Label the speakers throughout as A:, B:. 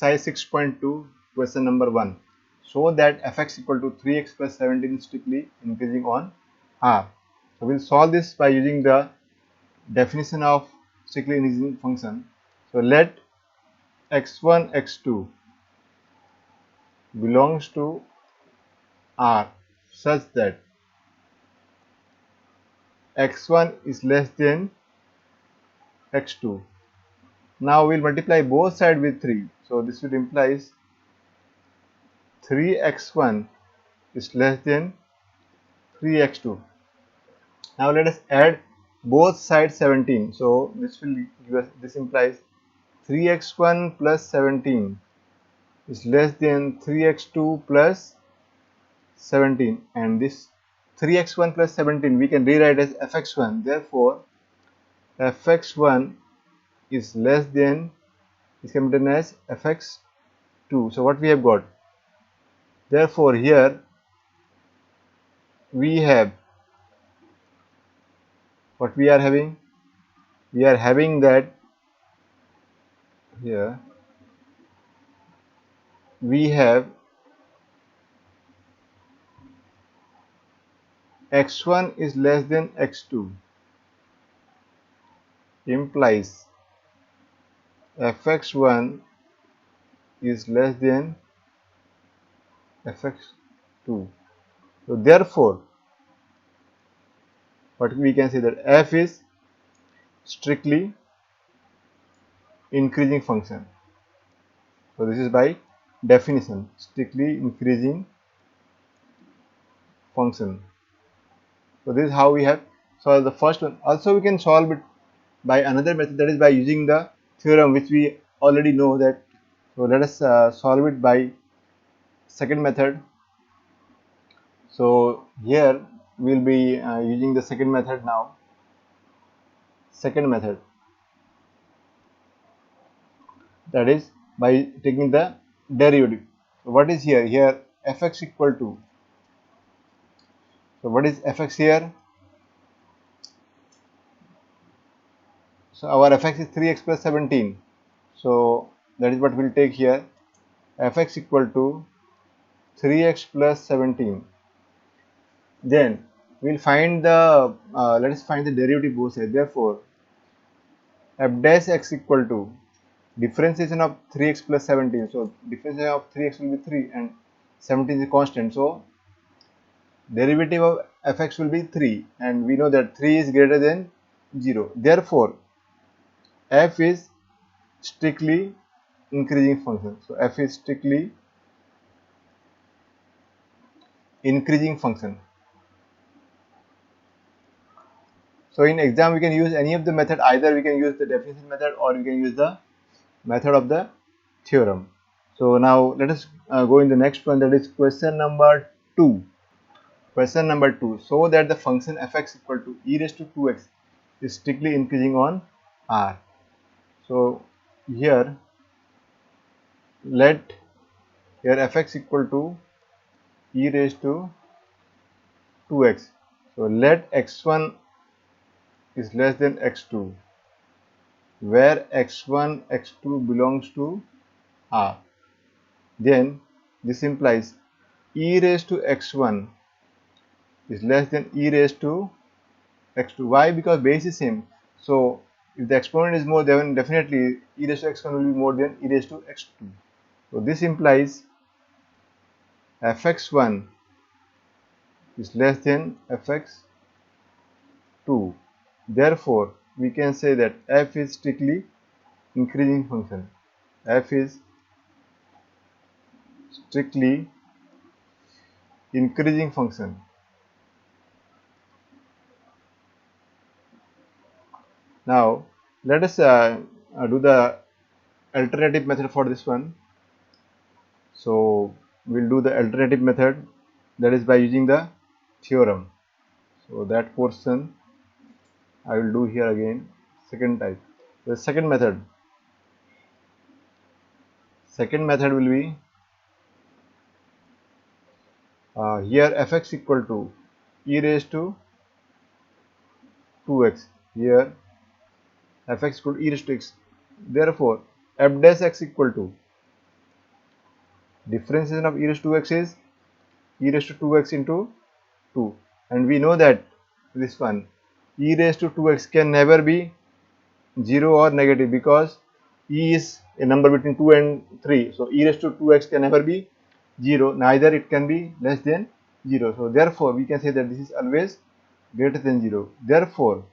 A: exercise 6.2 question number 1. Show that fx equal to 3x plus 17 is strictly increasing on R. So we'll solve this by using the definition of strictly increasing function. So let x1 x2 belongs to R such that x1 is less than x2. Now we'll multiply both sides with 3. So this would implies 3x1 is less than 3x2. Now let us add both sides 17. So this will give us, this implies 3x1 plus 17 is less than 3x2 plus 17, and this 3x1 plus 17 we can rewrite as fx1. Therefore fx1 is less than, is written as fx2. So what we have got, therefore here we have what we are having, we are having that here we have x1 is less than x2 implies fx1 is less than fx2. So therefore what we can say, that f is strictly increasing function. So this is by definition strictly increasing function. So this is how we have solved the first one. Also we can solve it by another method, that is by using the theorem which we already know that. So let us solve it by second method. So here we will be using the second method now. Second method, that is by taking the derivative. So what is here? Here fx equal to, so what is fx here? So our fx is 3x plus 17. So that is what we will take here. Fx equal to 3x plus 17. Then we will find the let us find the derivative both sides. Therefore f dash x equal to differentiation of 3x plus 17. So differentiation of 3x will be 3 and 17 is a constant. So derivative of fx will be 3, and we know that 3 is greater than 0. Therefore f is strictly increasing function. So f is strictly increasing function. So in exam we can use any of the method, either we can use the definition method or we can use the method of the theorem. So now let us go in the next one, that is question number 2. Question number 2, so that the function fx equal to e raised to 2x is strictly increasing on R. So here let here fx equal to e raised to 2x. So let x1 is less than x2, where x1 x2 belongs to R. Then this implies e raised to x1 is less than e raised to x2. Why? Because base is same. So if the exponent is more, then definitely e raised to x1 will be more than e raised to x2. So this implies fx1 is less than fx2. Therefore we can say that f is strictly increasing function. F is strictly increasing function. Now let us do the alternative method for this one. So we'll do the alternative method, that is by using the theorem. So that portion I will do here again, second type. The second method will be here fx equal to e raised to 2x. Here fx equal to e raised to x. Therefore f dash x equal to Differentiation of e raised to 2x is e raised to 2x into 2, and we know that this one e raised to 2x can never be 0 or negative, because e is a number between 2 and 3. So e raised to 2x can never be 0, neither it can be less than 0. So therefore we can say that this is always greater than 0. Therefore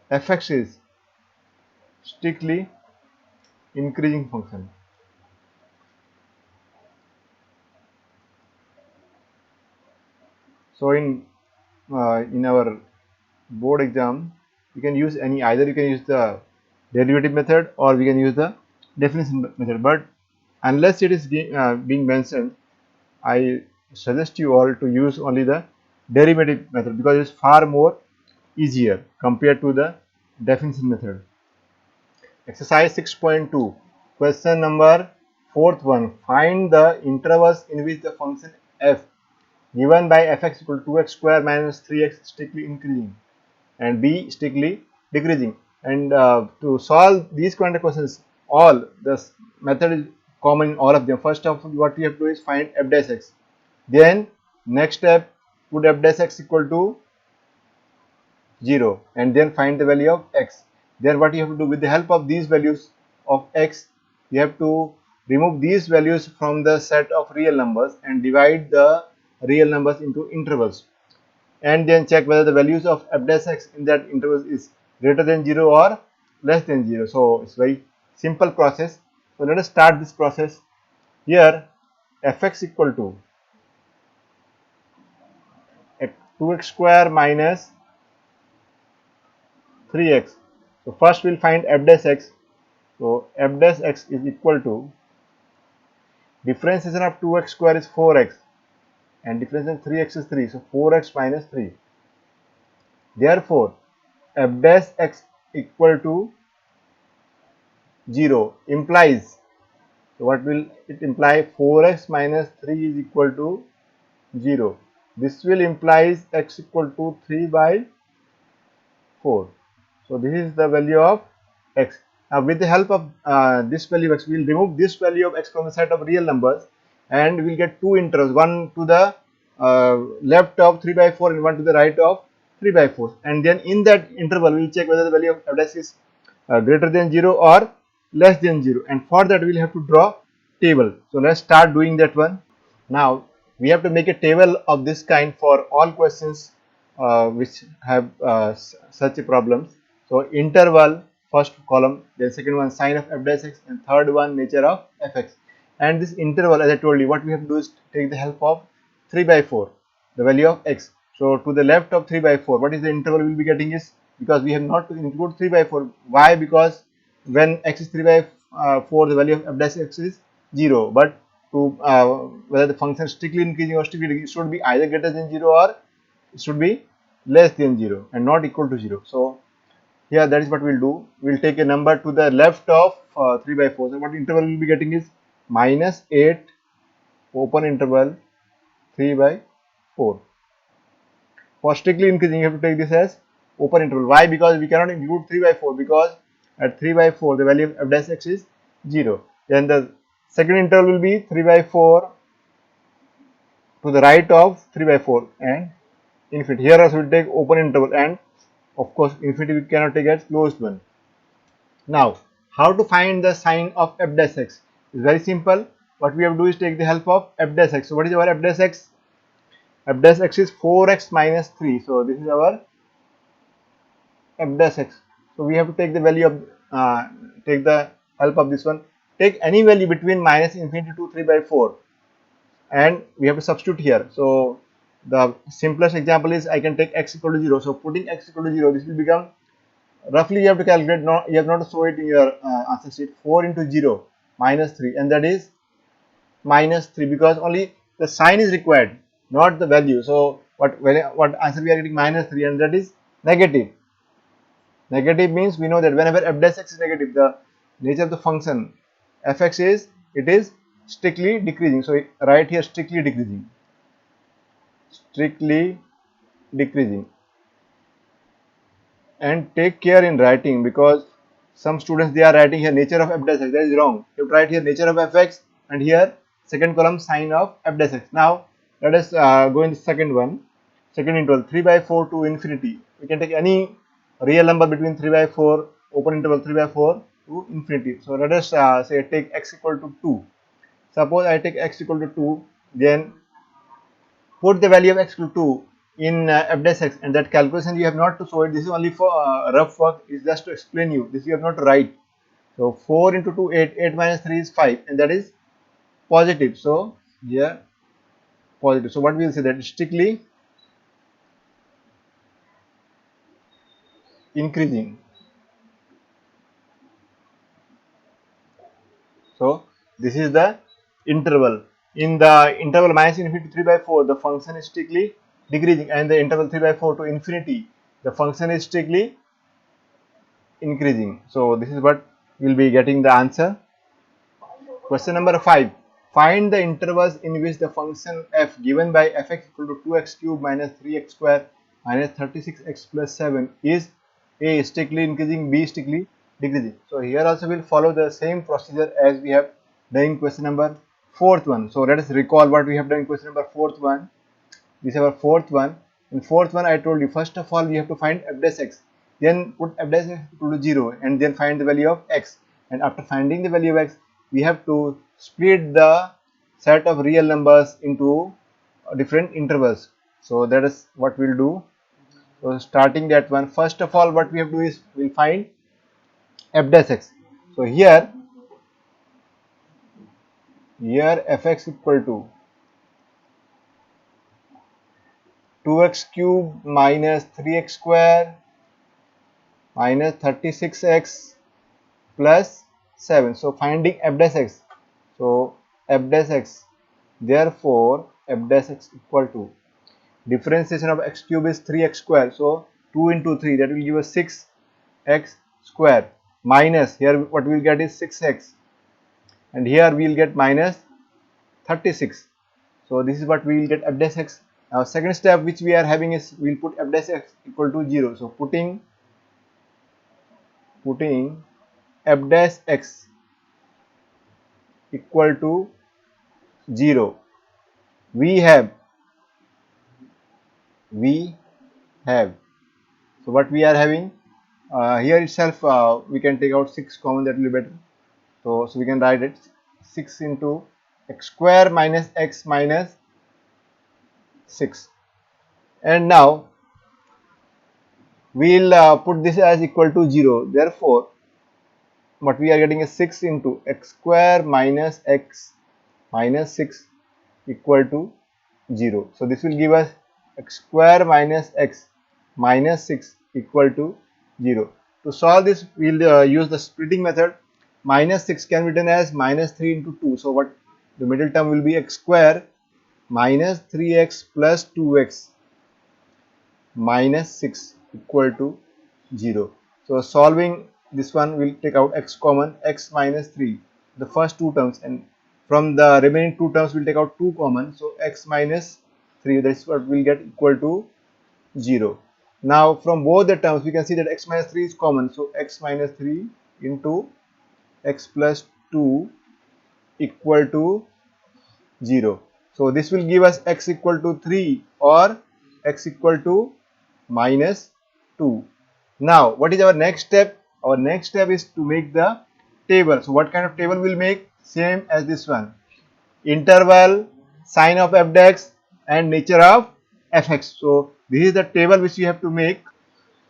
A: fx is strictly increasing function. So in our board exam, you can use any, either you can use the derivative method or we can use the definition method, but unless it is being mentioned, I suggest you all to use only the derivative method, because it is far more easier compared to the definition method. Exercise 6.2, question number fourth one. Find the intervals in which the function f given by fx equal to 2x square minus 3x strictly increasing and b strictly decreasing. And to solve these kind of questions, all this method is common in all of them. First of all, what we have to do is find f dash x. Then next step, put f dash x equal to 0 and then find the value of x. Then what you have to do, with the help of these values of x, you have to remove these values from the set of real numbers and divide the real numbers into intervals, and then check whether the values of f dash x in that interval is greater than 0 or less than 0. So it's very simple process. So let us start this process. Here fx equal to 2x square minus 3x. So first we'll find f dash x. So f dash x is equal to, differentiation of 2x square is 4x and differentiation of 3x is 3. So 4x minus 3. Therefore f dash x equal to 0 implies, so what will it imply? 4x minus 3 is equal to 0. This will implies x equal to 3 by 4. So this is the value of x. Now with the help of this value of x, we will remove this value of x from the set of real numbers and we will get two intervals, one to the left of 3 by 4 and one to the right of 3 by 4. And then in that interval, we will check whether the value of f dash is greater than 0 or less than 0. And for that, we will have to draw table. So let's start doing that one. Now we have to make a table of this kind for all questions which have such a problems. So interval, first column, then second one sine of f dash x, and third one nature of fx. And this interval, as I told you, what we have to do is take the help of 3 by 4, the value of x. So to the left of 3 by 4, what is the interval we will be getting is, because we have not to include 3 by 4. Why? Because when x is 3 by 4, the value of f dash x is 0. But to whether the function is strictly increasing or strictly decreasing, it should be either greater than 0 or it should be less than 0 and not equal to 0. So here that is what we will do. We will take a number to the left of 3 by 4. So what interval we will be getting is minus 8 open interval 3 by 4. For strictly increasing, you have to take this as open interval. Why? Because we cannot include 3 by 4, because at 3 by 4 the value of f dash x is 0. Then the second interval will be 3 by 4 to the right of 3 by 4 and infinity. Here also we will take open interval, and of course infinity we cannot take as closed one. Now how to find the sign of f dash x is very simple. What we have to do is take the help of f dash x. So what is our f dash x? F dash x is 4x minus 3. So this is our f dash x. So we have to take the value of take the help of this one. Take any value between minus infinity to 3 by 4 and we have to substitute here. So the simplest example is I can take x equal to 0. So putting x equal to 0, this will become, roughly you have to calculate, you have not to show it in your answer sheet, 4 into 0 minus 3, and that is minus 3, because only the sign is required, not the value. So what answer we are getting? Minus 3, and that is negative. Negative means we know that whenever f dash x is negative, the nature of the function fx is, it is strictly decreasing. So right here strictly decreasing, strictly decreasing. And take care in writing, because some students they are writing here nature of f dash x. That is wrong. You have to write here nature of fx and here second column sign of f dash x. Now let us go in the second one, second interval 3 by 4 to infinity. We can take any real number between 3 by 4, open interval 3 by 4 to infinity. So let us say take x equal to 2. Suppose I take x equal to 2, then put the value of x equal to 2 in f dash x, and that calculation you have not to show it. This is only for rough work, is just to explain you. This you have not to write. So 4 into 2, 8, 8 minus 3 is 5, and that is positive. So here positive. So what we will say, that strictly increasing. So this is the interval. In the interval minus infinity to 3 by 4, the function is strictly decreasing, and the interval 3 by 4 to infinity, the function is strictly increasing. So this is what we will be getting the answer. Question number 5. Find the intervals in which the function f given by fx equal to 2x cube minus 3x square minus 36x plus 7 is a strictly increasing, b strictly decreasing. So here also we will follow the same procedure as we have done in question number 4th one. So let us recall what we have done in question number 4th one. This is our 4th one. In 4th one I told you, first of all we have to find f dash x, then put f dash x equal to 0, and then find the value of x, and after finding the value of x we have to split the set of real numbers into different intervals. So that is what we'll do. So starting that one, first of all what we have to do is we'll find f dash x. So here fx equal to 2x cube minus 3x square minus 36x plus 7. So finding f dash x. So f dash x, therefore f dash x equal to, differentiation of x cube is 3x square. So 2 into 3, that will give us 6x square, minus here what we will get is 6x, and here we will get minus 36. So this is what we will get f dash x. Now second step which we are having is we will put f dash x equal to 0. So putting f dash x equal to 0, we have so what we are having here itself, we can take out 6 common, that will be better. So we can write it 6 into x square minus x minus 6, and now we will put this as equal to 0. Therefore what we are getting is 6 into x square minus x minus 6 equal to 0. So this will give us x square minus x minus 6 equal to 0. To solve this we will use the splitting method. Minus 6 can be written as minus 3 into 2. So what the middle term will be x square minus 3x plus 2x minus 6 equal to 0. So solving this one, we will take out x common, x minus 3, the first two terms, and from the remaining two terms we will take out 2 common. So x minus 3, that is what we will get equal to 0. Now from both the terms we can see that x minus 3 is common. So x minus 3 into x plus 2 equal to 0. So this will give us x equal to 3 or x equal to minus 2. Now what is our next step? Our next step is to make the table. So what kind of table we will make? Same as this one. Interval, sign of f dash, and nature of fx. So this is the table which we have to make.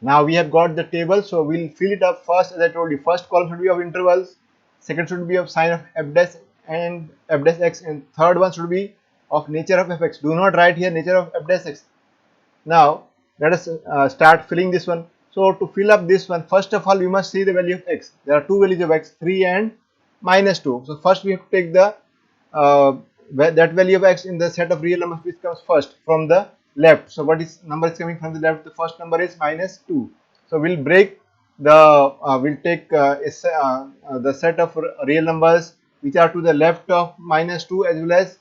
A: Now we have got the table, so we'll fill it up first. As I told you, first column should be of intervals, second should be of sign of f dash and f dash x, and third one should be of nature of fx. Do not write here nature of f dash x. Now let us start filling this one. So to fill up this one, first of all we must see the value of x. There are two values of x, 3 and minus 2. So first we have to take the that value of x in the set of real numbers which comes first from the left. So what is number is coming from the left? The first number is minus 2. So we'll break the we'll take the set of real numbers which are to the left of minus 2 as well as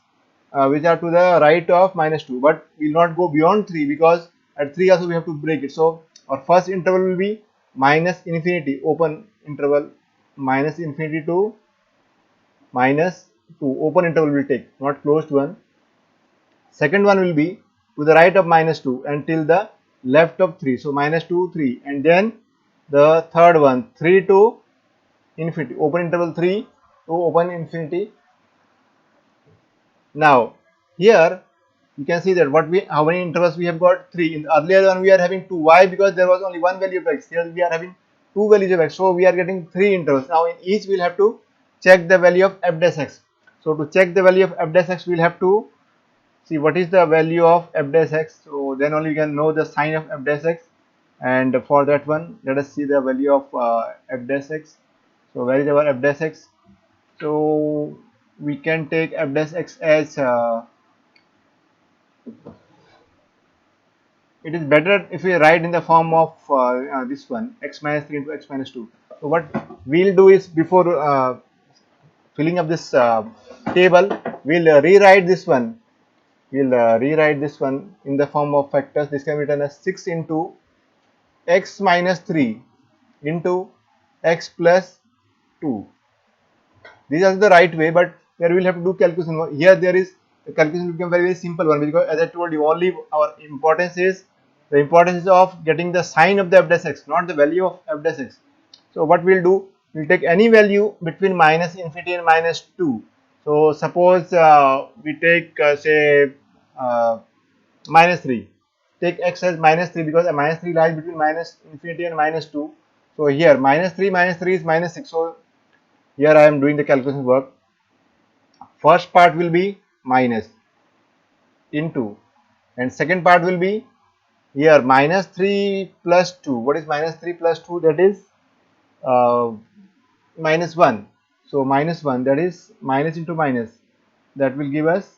A: which are to the right of minus 2, but we will not go beyond 3 because at 3 also we have to break it. So our first interval will be minus infinity, open interval, minus infinity to minus 2 open interval will take, not closed one. Second one will be to the right of minus 2 and till the left of 3. So minus 2, 3, and then the third one 3 to infinity, open interval 3 to open infinity. Now here you can see that how many intervals we have got, 3. In the earlier one we are having 2. Why? Because there was only one value of x. Here we are having 2 values of x, so we are getting 3 intervals. Now in each we will have to check the value of f dash x. So to check the value of f dash x, we will have to see what is the value of f dash x. So then only we can know the sign of f dash x, and for that one let us see the value of f dash x. So where is our f dash x? So we can take f dash x as it is better if we write in the form of this one, x minus 3 into x minus 2. So what we'll do is, before filling up this table, we'll rewrite this one. We'll rewrite this one in the form of factors. This can be written as 6 into x minus 3 into x plus 2. These are the right way, but here we will have to do calculation. Here there is the calculation become very simple one, because as I told you, only our importance is the importance of getting the sign of the f dash x, not the value of f dash x. So what we'll do, we'll take any value between minus infinity and minus 2. So suppose we take say minus 3. Take x as minus 3, because minus 3 lies between minus infinity and minus 2. So here minus 3 is minus 6. So here I am doing the calculation work. First part will be minus into, and second part will be here minus 3 plus 2. What is minus 3 plus 2? That is minus 1. So minus 1, that is minus into minus, that will give us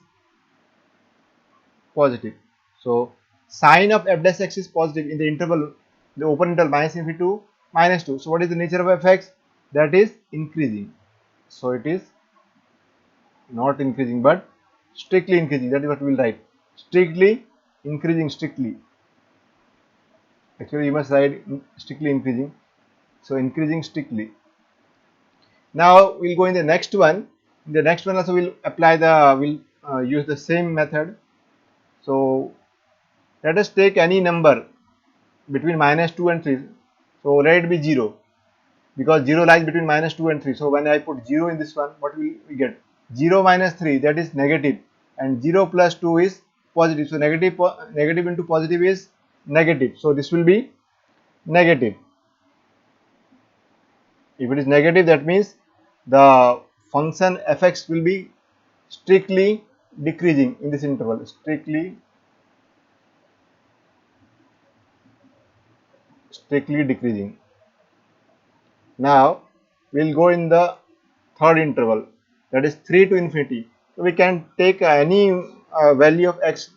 A: positive. So sign of f dash x is positive in the interval, the open interval minus infinity to minus 2. So what is the nature of fx? That is increasing. So it is not increasing but strictly increasing. That is what we will write. Strictly increasing, strictly. Actually you must write strictly increasing. So increasing strictly. Now we'll go in the next one. In the next one also we'll apply we'll use the same method. So let us take any number between minus 2 and 3. So let it be 0, because 0 lies between minus 2 and 3. So when I put 0 in this one, what will we get? 0 minus 3, that is negative, and 0 plus 2 is positive. So negative into positive is negative. So this will be negative. If it is negative, that means the function fx will be strictly decreasing in this interval, strictly decreasing. Now we'll go in the third interval, that is 3 to infinity. So we can take any value of x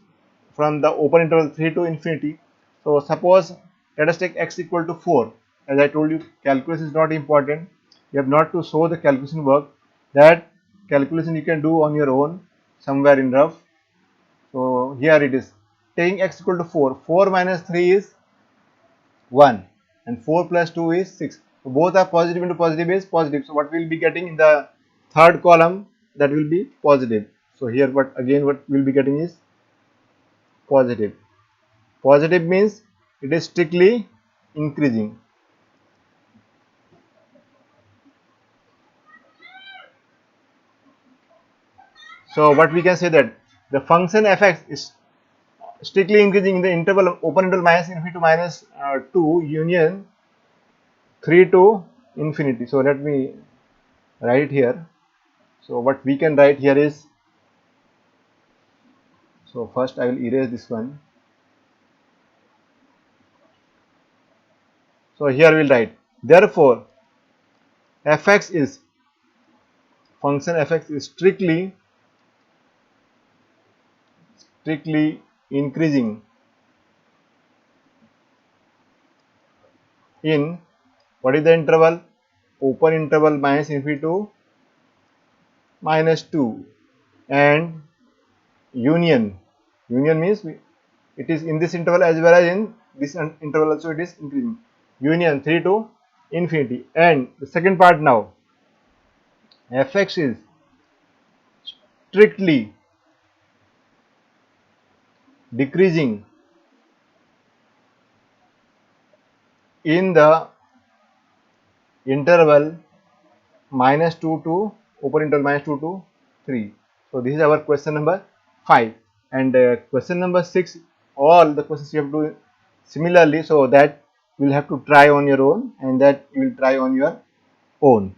A: from the open interval 3 to infinity. So suppose let us take x equal to 4. As I told you, calculus is not important. You have not to show the calculation work. That calculation you can do on your own somewhere in rough. So here it is, taking x equal to 4. 4 minus 3 is 1, and 4 plus 2 is 6. So both are positive into positive is positive. So what we will be getting in the third column, that will be positive. So here what we will be getting is positive. Positive means it is strictly increasing. So what we can say, that the function fx is strictly increasing in the interval of open interval minus infinity to minus 2 union 3 to infinity. So let me write it here. So what we can write here is, so first I will erase this one. So here we will write, therefore fx is, function fx is strictly increasing in, what is the interval? Open interval minus infinity to minus 2, and union means it is in this interval as well as in this interval also it is increasing. Union 3 to infinity. And the second part now, fx is strictly decreasing in the interval minus 2 to open interval minus 2 to 3. So this is our question number 5, and question number 6, all the questions you have to do similarly, so that you will have to try on your own, and that you will try on your own.